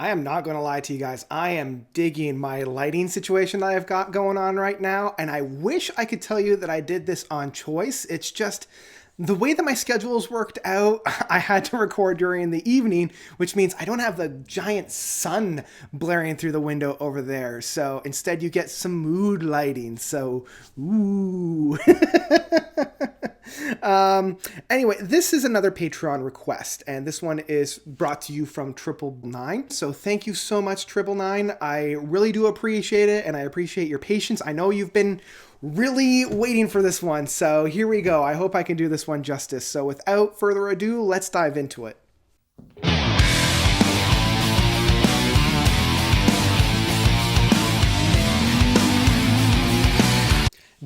I am not going to lie to you guys. I am digging my lighting situation that I've got going on right now, and I wish I could tell you that I did this on choice. It's just the way that my schedule's worked out. I had to record during the evening, which means I don't have the giant sun blaring through the window over there. So instead, you get some mood lighting. So, ooh. Anyway, this is another Patreon request, and this one is brought to you from Triple Nine. So thank you so much, Triple Nine. I really do appreciate it, and I appreciate your patience. I know you've been really waiting for this one, so here we go. I hope I can do this one justice. So without further ado, let's dive into it.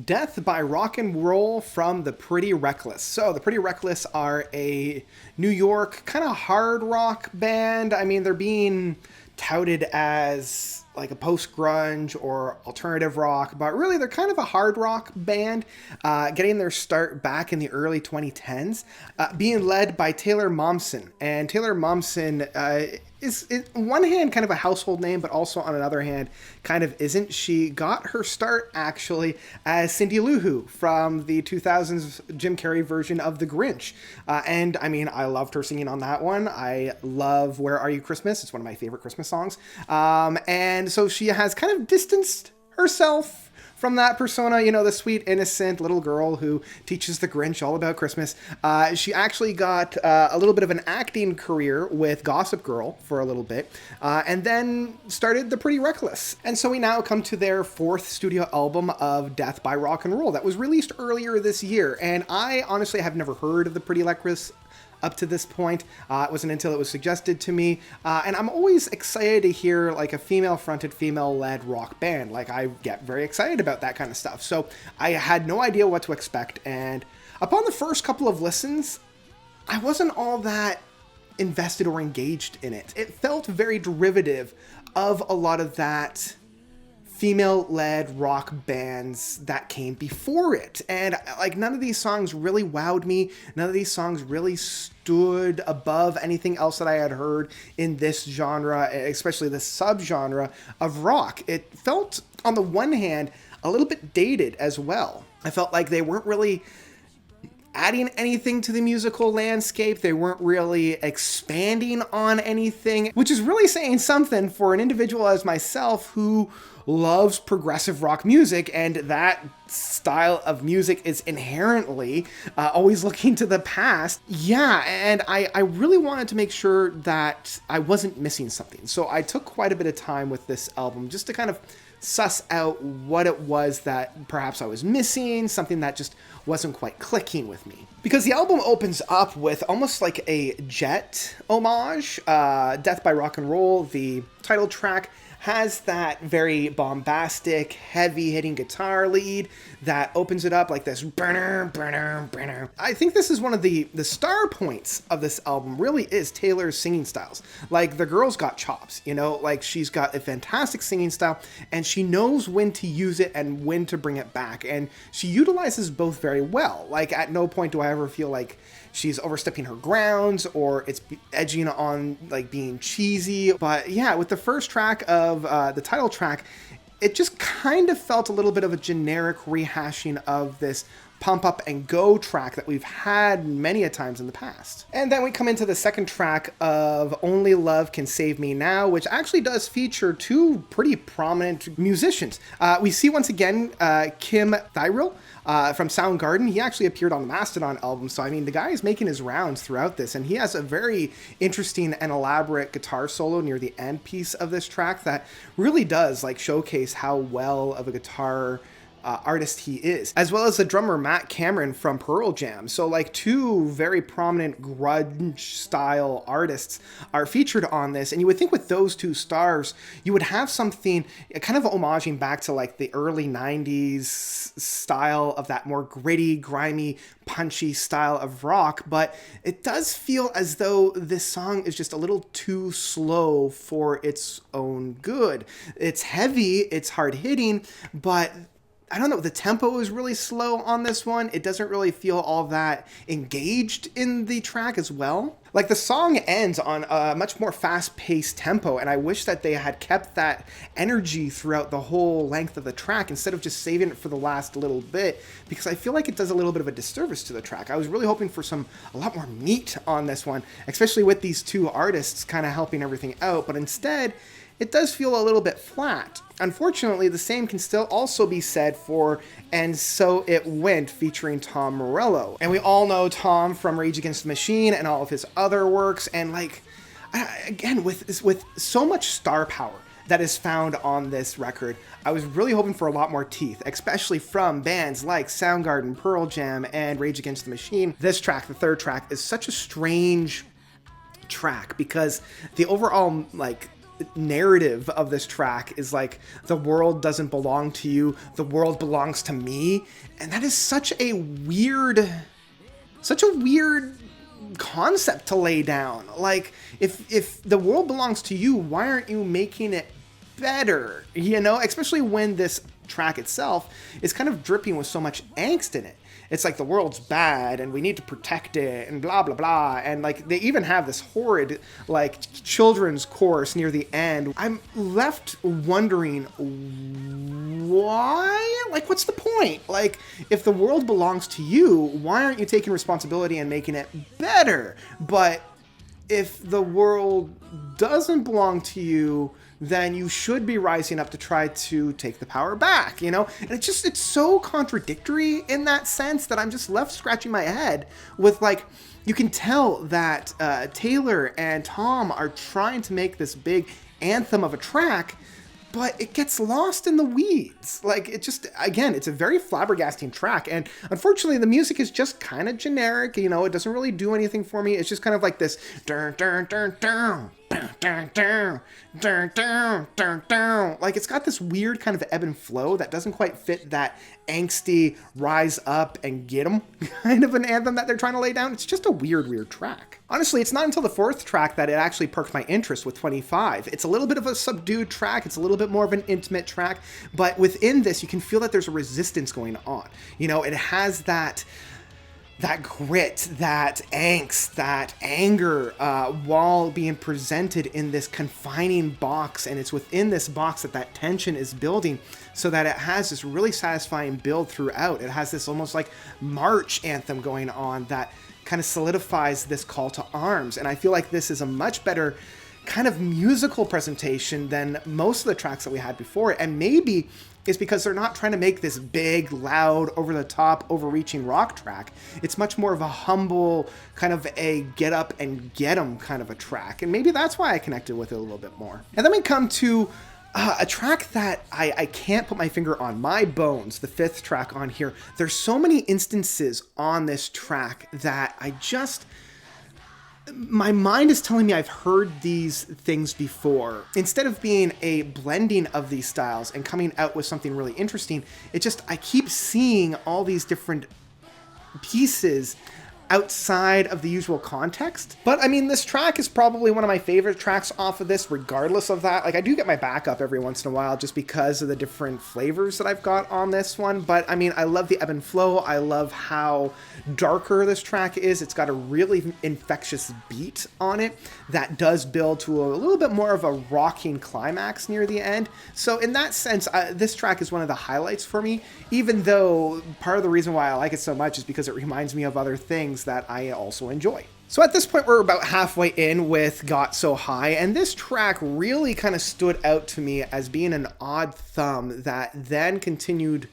Death by Rock and Roll from the Pretty Reckless. So the Pretty Reckless are a New York kind of hard rock band. I mean, they're being touted as like a post-grunge or alternative rock, but really they're kind of a hard rock band, getting their start back in the early 2010s, being led by Taylor Momsen. And Taylor Momsen is on one hand kind of a household name, but also on another hand kind of isn't. She got her start actually as Cindy Lou Who from the 2000s Jim Carrey version of The Grinch. And I mean, I loved her singing on that one. I love Where Are You Christmas? It's one of my favorite Christmas songs. And so she has kind of distanced herself from that persona, you know, the sweet, innocent little girl who teaches the Grinch all about Christmas. She actually got a little bit of an acting career with Gossip Girl for a little bit, and then started The Pretty Reckless. And so we now come to their fourth studio album of Death by Rock and Roll that was released earlier this year. And I honestly have never heard of The Pretty Reckless up to this point. It wasn't until it was suggested to me. And I'm always excited to hear like a female-fronted, female-led rock band. Like, I get very excited about that kind of stuff. So I had no idea what to expect. And upon the first couple of listens, I wasn't all that invested or engaged in it. It felt very derivative of a lot of that female-led rock bands that came before it. And like, none of these songs really wowed me. None of these songs really stood above anything else that I had heard in this genre, especially the subgenre of rock. It felt, on the one hand, a little bit dated as well. I felt like they weren't really adding anything to the musical landscape. They weren't really expanding on anything, which is really saying something for an individual as myself who loves progressive rock music, and that style of music is inherently always looking to the past. Yeah, and I really wanted to make sure that I wasn't missing something. So I took quite a bit of time with this album just to kind of suss out what it was that perhaps I was missing, something that just wasn't quite clicking with me. Because the album opens up with almost like a Jet homage. Death by Rock and Roll, the title track, has that very bombastic, heavy-hitting guitar lead that opens it up like this burner, burner, burner. I think this is one of the star points of this album, really is Taylor's singing styles. Like, the girl's got chops, you know? Like, she's got a fantastic singing style, and she knows when to use it and when to bring it back, and she utilizes both very well. Like, at no point do I ever feel like she's overstepping her grounds or it's edging on like being cheesy. But yeah, with the first track of the title track, it just kind of felt a little bit of a generic rehashing of this pump up and go track that we've had many a times in the past. And then we come into the second track of Only Love Can Save Me Now, which actually does feature two pretty prominent musicians. We see once again Kim Thyril from Soundgarden. He actually appeared on the Mastodon album, so I mean, the guy is making his rounds throughout this, and he has a very interesting and elaborate guitar solo near the end piece of this track that really does like showcase how well of a guitar artist he is, as well as the drummer Matt Cameron from Pearl Jam. So like, two very prominent grunge style artists are featured on this, and you would think with those two stars you would have something kind of homaging back to like the early 90s style of that more gritty, grimy, punchy style of rock, but it does feel as though this song is just a little too slow for its own good. It's heavy, it's hard hitting, but I don't know, the tempo is really slow on this one. It doesn't really feel all that engaged in the track as well. Like, the song ends on a much more fast-paced tempo, and I wish that they had kept that energy throughout the whole length of the track instead of just saving it for the last little bit, because I feel like it does a little bit of a disservice to the track. I was really hoping for a lot more meat on this one, especially with these two artists kind of helping everything out, but instead, it does feel a little bit flat. Unfortunately, the same can still also be said for And So It Went featuring Tom Morello. And we all know Tom from Rage Against the Machine and all of his other works, and like, again, with so much star power that is found on this record, I was really hoping for a lot more teeth, especially from bands like Soundgarden, Pearl Jam, and Rage Against the Machine. This track, the third track, is such a strange track because the overall, like, narrative of this track is like, the world doesn't belong to you, the world belongs to me, and that is such a weird concept to lay down. Like, if the world belongs to you, why aren't you making it better, you know? Especially when this track itself is kind of dripping with so much angst in it. It's like, the world's bad and we need to protect it and blah, blah, blah. And like, they even have this horrid, like, children's chorus near the end. I'm left wondering why? Like, what's the point? Like, if the world belongs to you, why aren't you taking responsibility and making it better? But if the world doesn't belong to you, then you should be rising up to try to take the power back, you know? And it's so contradictory in that sense that I'm just left scratching my head with, like, you can tell that Taylor and Tom are trying to make this big anthem of a track, but it gets lost in the weeds. Like, it just, again, it's a very flabbergasting track, and unfortunately the music is just kind of generic, you know, it doesn't really do anything for me. It's just kind of like this dun dun dun dun dun dun dun dun dun dun dun. Like, it's got this weird kind of ebb and flow that doesn't quite fit that angsty rise up and get 'em kind of an anthem that they're trying to lay down. It's just a weird track. Honestly, it's not until the fourth track that it actually perked my interest with 25. It's a little bit of a subdued track, it's a little bit more of an intimate track, but within this you can feel that there's a resistance going on. You know, it has that grit, that angst, that anger, while being presented in this confining box, and it's within this box that tension is building, so that it has this really satisfying build throughout. It has this almost like march anthem going on that kind of solidifies this call to arms, and I feel like this is a much better kind of musical presentation than most of the tracks that we had before, and maybe is because they're not trying to make this big, loud, over-the-top, overreaching rock track. It's much more of a humble, kind of a get up and get 'em kind of a track, and maybe that's why I connected with it a little bit more. And then we come to a track that I can't put my finger on, My Bones, the fifth track on here. There's so many instances on this track that my mind is telling me I've heard these things before. Instead of being a blending of these styles and coming out with something really interesting, I keep seeing all these different pieces outside of the usual context. But I mean, this track is probably one of my favorite tracks off of this, regardless of that. Like, I do get my back up every once in a while just because of the different flavors that I've got on this one. But I mean, I love the ebb and flow. I love how darker this track is. It's got a really infectious beat on it that does build to a little bit more of a rocking climax near the end. So in that sense, this track is one of the highlights for me, even though part of the reason why I like it so much is because it reminds me of other things that I also enjoy. So at this point, we're about halfway in with Got So High, and this track really kind of stood out to me as being an odd thumb that then continued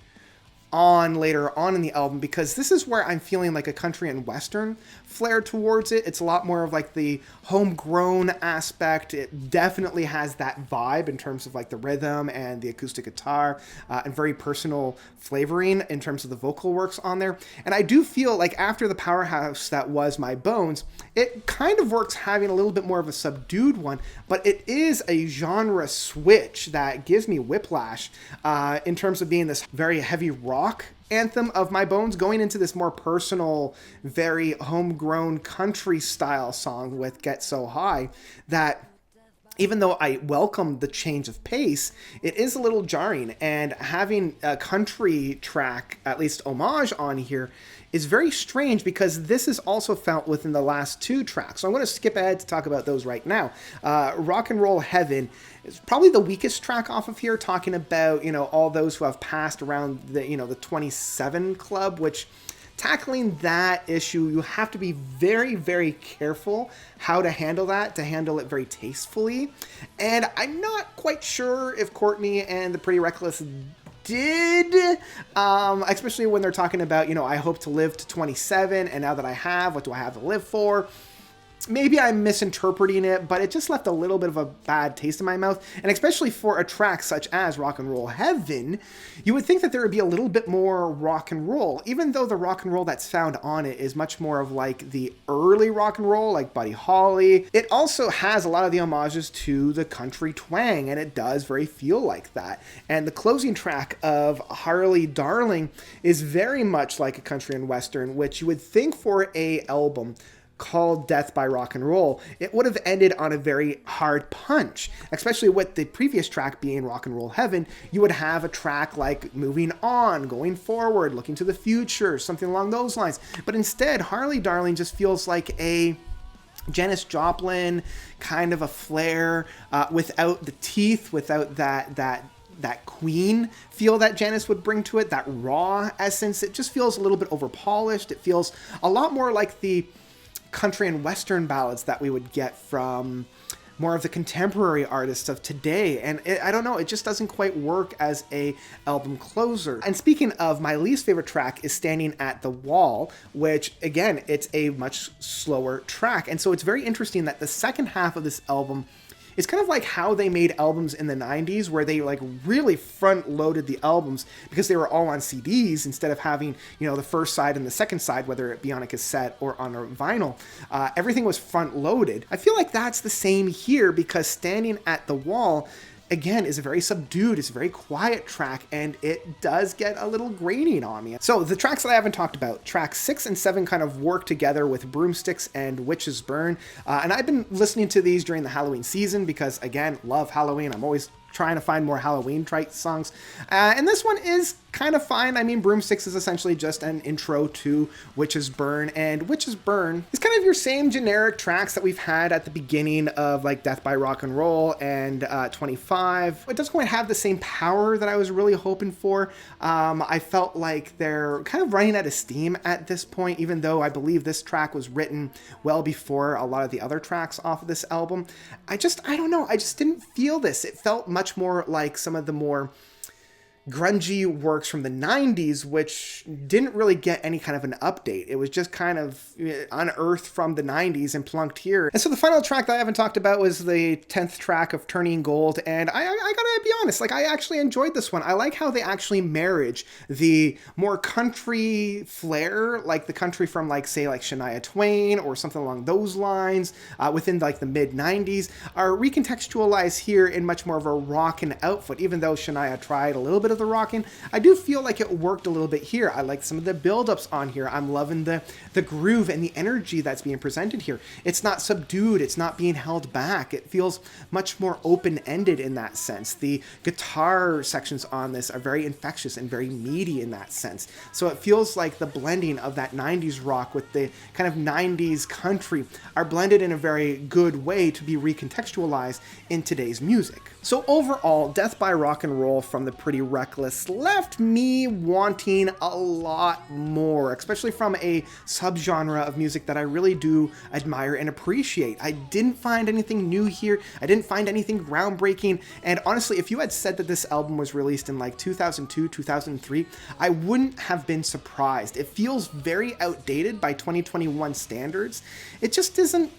on later on in the album, because this is where I'm feeling like a country and western flair towards it. It's a lot more of like the homegrown aspect. It definitely has that vibe in terms of like the rhythm and the acoustic guitar, and very personal flavoring in terms of the vocal works on there. And I do feel like after the powerhouse that was My Bones, it kind of works having a little bit more of a subdued one, but it is a genre switch that gives me whiplash in terms of being this very heavy rock anthem of My Bones going into this more personal, very homegrown country style song with Get So High that even though I welcome the change of pace, it is a little jarring. And having a country track, at least homage, on here is very strange because this is also felt within the last two tracks. So I'm going to skip ahead to talk about those right now. Rock and Roll Heaven is probably the weakest track off of here, talking about, all those who have passed around the 27 club, which tackling that issue, you have to be very, very careful how to handle that, to handle it very tastefully. And I'm not quite sure if Courtney and the Pretty Reckless did, especially when they're talking about, I hope to live to 27, and now that I have, what do I have to live for? Maybe I'm misinterpreting it, but it just left a little bit of a bad taste in my mouth. And especially for a track such as Rock and Roll Heaven, you would think that there would be a little bit more rock and roll, even though the rock and roll that's found on it is much more of like the early rock and roll, like Buddy Holly. It also has a lot of the homages to the country twang, and it does very feel like that. And the closing track of Harley Darling is very much like a country and western, which you would think for a album called Death by Rock and Roll, it would have ended on a very hard punch, especially with the previous track being Rock and Roll Heaven. You would have a track like Moving On, Going Forward, Looking to the Future, something along those lines. But instead, Harley Darling just feels like a Janis Joplin kind of a flair, without the teeth, without that Queen feel that Janis would bring to it, that raw essence. It just feels a little bit overpolished. It feels a lot more like the country and western ballads that we would get from more of the contemporary artists of today. And I don't know, it just doesn't quite work as a album closer. And speaking of, my least favorite track is Standing at the Wall, which again, it's a much slower track. And so it's very interesting that the second half of this album is kind of like how they made albums in the 90s, where they like really front loaded the albums because they were all on CDs instead of having, the first side and the second side, whether it be on a cassette or on a vinyl. Everything was front loaded. I feel like that's the same here, because Standing at the Wall, again, is a very subdued, it's a very quiet track, and it does get a little grating on me. So the tracks that I haven't talked about, tracks 6 and 7 kind of work together with Broomsticks and Witches Burn. And I've been listening to these during the Halloween season because, again, love Halloween. I'm always trying to find more Halloween trite songs. And this one is kind of fine. I mean, Broomsticks is essentially just an intro to Witches Burn, and Witches Burn is kind of your same generic tracks that we've had at the beginning of like Death by Rock and Roll and 25. It doesn't quite have the same power that I was really hoping for. I felt like they're kind of running out of steam at this point, even though I believe this track was written well before a lot of the other tracks off of this album. I don't know. I just didn't feel this. It felt much more like some of the more grungy works from the 90s, which didn't really get any kind of an update. It was just kind of unearthed from the 90s and plunked here. And so the final track that I haven't talked about was the 10th track of Turning Gold, and I gotta be honest, like, I actually enjoyed this one. I like how they actually marriage the more country flair, like the country from, like, say, like Shania Twain or something along those lines, within like the mid 90s, are recontextualized here in much more of a rockin' outfit. Even though Shania tried a little bit of the rocking, I do feel like it worked a little bit here. I like some of the build-ups on here. I'm loving the groove and the energy that's being presented here. It's not subdued, it's not being held back. It feels much more open-ended in that sense. The guitar sections on this are very infectious and very meaty in that sense. So it feels like the blending of that 90s rock with the kind of 90s country are blended in a very good way to be recontextualized in today's music. So overall, Death by Rock and Roll from the Pretty Reckless left me wanting a lot more, especially from a subgenre of music that I really do admire and appreciate. I didn't find anything new here. I didn't find anything groundbreaking. And honestly, if you had said that this album was released in like 2002, 2003, I wouldn't have been surprised. It feels very outdated by 2021 standards. It just doesn't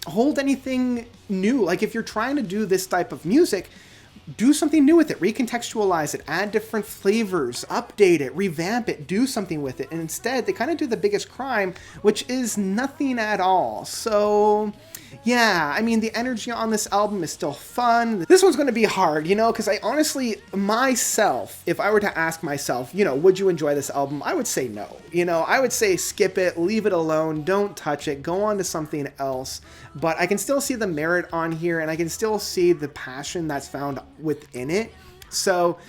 hold anything new. Like, if you're trying to do this type of music, do something new with it, recontextualize it, add different flavors, update it, revamp it, do something with it. And instead, they kind of do the biggest crime, which is nothing at all. So yeah, I mean, the energy on this album is still fun. This one's going to be hard, you know, because I honestly, myself, if I were to ask myself, you know, would you enjoy this album? I would say no. You know, I would say skip it, leave it alone, don't touch it, go on to something else. But I can still see the merit on here, and I can still see the passion that's found within it. So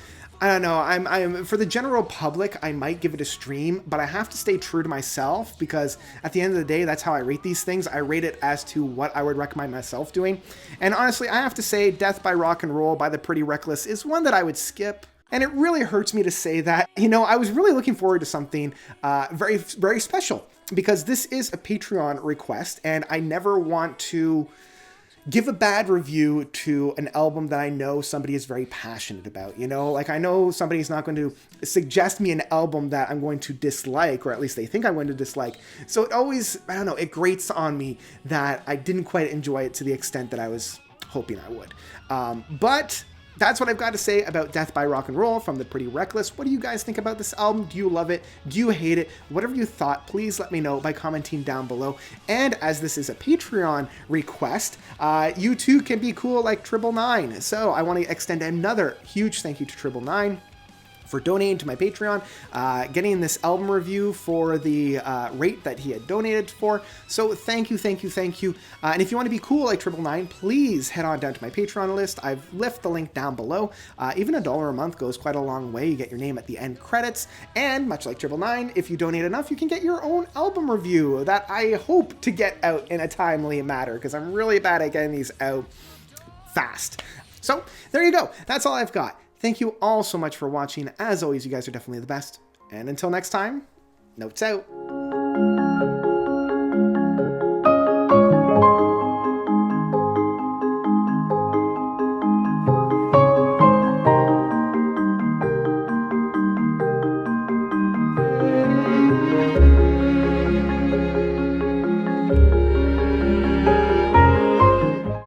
I don't know. I'm for the general public, I might give it a stream, but I have to stay true to myself because at the end of the day, that's how I rate these things. I rate it as to what I would recommend myself doing. And honestly, I have to say Death by Rock and Roll by the Pretty Reckless is one that I would skip. And it really hurts me to say that. You know, I was really looking forward to something very, very special because this is a Patreon request, and I never want to give a bad review to an album that I know somebody is very passionate about, you know? Like, I know somebody's not going to suggest me an album that I'm going to dislike, or at least they think I'm going to dislike. So it always, I don't know, it grates on me that I didn't quite enjoy it to the extent that I was hoping I would. But that's what I've got to say about Death by Rock and Roll from the Pretty Reckless. What do you guys think about this album? Do you love it? Do you hate it? Whatever you thought, please let me know by commenting down below. And as this is a Patreon request, you too can be cool like Tribble9. So I want to extend another huge thank you to Tribble9 for donating to my Patreon, getting this album review for the rate that he had donated for. So thank you, thank you, thank you. And if you want to be cool like Tribble9, please head on down to my Patreon list. I've left the link down below. Even $1 a month goes quite a long way. You get your name at the end credits. And much like Tribble9, if you donate enough, you can get your own album review that I hope to get out in a timely manner because I'm really bad at getting these out fast. So there you go. That's all I've got. Thank you all so much for watching. As always, you guys are definitely the best. And until next time, notes out.